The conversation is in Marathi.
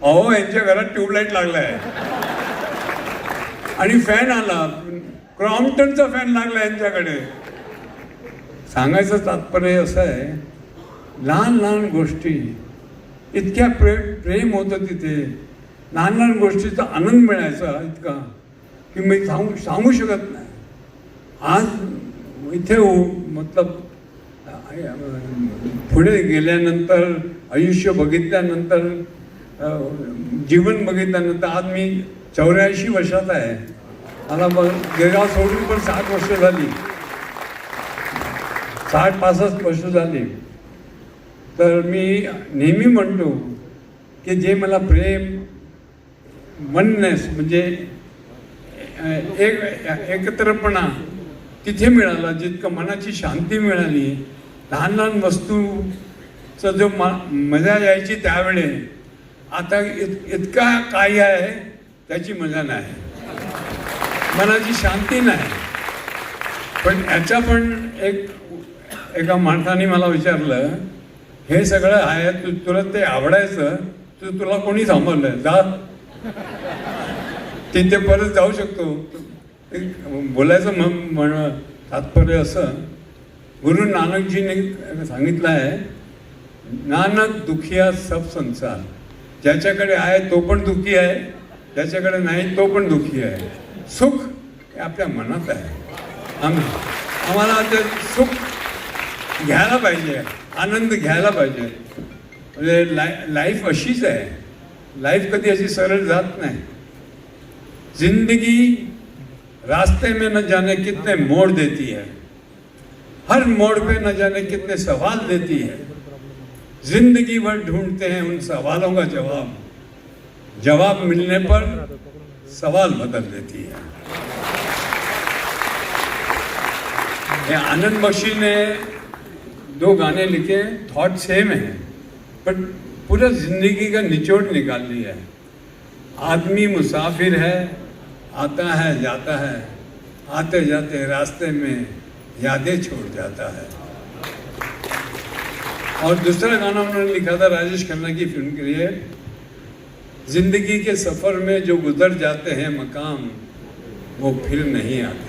अहो यांच्या घरात ट्यूबलाईट लागलाय आणि फॅन आला, क्रॉम्प्टनचा फॅन लागला यांच्याकडे. सांगायचं तात्पर्य असं आहे, लहान लहान गोष्टी इतक्या प्रेम होतं तिथे, लहान लहान गोष्टीचा आनंद मिळायचा इतका की मी सांगू शकत नाही. आज इथे मतलब पुढे गेल्यानंतर, आयुष्य बघितल्यानंतर, जीवन बघितल्यानंतर आज मी 84 वर्षाचा आहे. मला गेगाव सोडून पण 60 वर्ष झाली, 60-65 वर्ष झाली. तर मी नेहमी म्हणतो की जे मला प्रेम, वननेस म्हणजे एकत्रपणा तिथे मिळाला, जितकं मनाची शांती मिळाली, लहान लहान वस्तूचा जो मजा यायची त्यावेळे, आता इतका काही आहे त्याची मजा नाही, मनाची शांती नाही. पण याच्या पण एका माणसाने मला विचारलं, हे सगळं आहे, तुला ते आवडायचं, तुला कोणी थांबवलं? जा तिथे परत जाऊ शकतो. बोलायचं तात्पर्य असं, गुरु नानकजीने सांगितलं आहे, नानक दुखिया सब संसार. ज्याच्याकडे आहे तो पण दुःखी आहे, ज्याच्याकडे नाही तो पण दुःखी आहे. सुख हे आपल्या मनात आहे. आम्हाला ते सुख घ्यायला पाहिजे, आनंद घ्यायला पाहिजे. म्हणजे लाईफ अशीच आहे, लाईफ कधी अशी सरळ जात नाही. जिंदगी रास्ते में न जाने कितने मोड़ देती है, हर मोड़ पे न जाने कितने सवाल देती है. जिंदगी भर ढूंढते हैं उन सवालों का जवाब, जवाब मिलने पर सवाल बदल देती है. ये आनंद बख्शी ने 2 गाने लिखे, थॉट सेम है, बट पूरा जिंदगी का निचोड़ निकाल लिया है. आदमी मुसाफिर है, आता है जाता है, आते जाते रास्ते में यादें छोड़ जाता है. और दूसरा गाना उन्होंने लिखा था राजेश खन्ना की फिल्म के लिए, जिंदगी के सफ़र में जो गुजर जाते हैं मकाम वो फिर नहीं आते.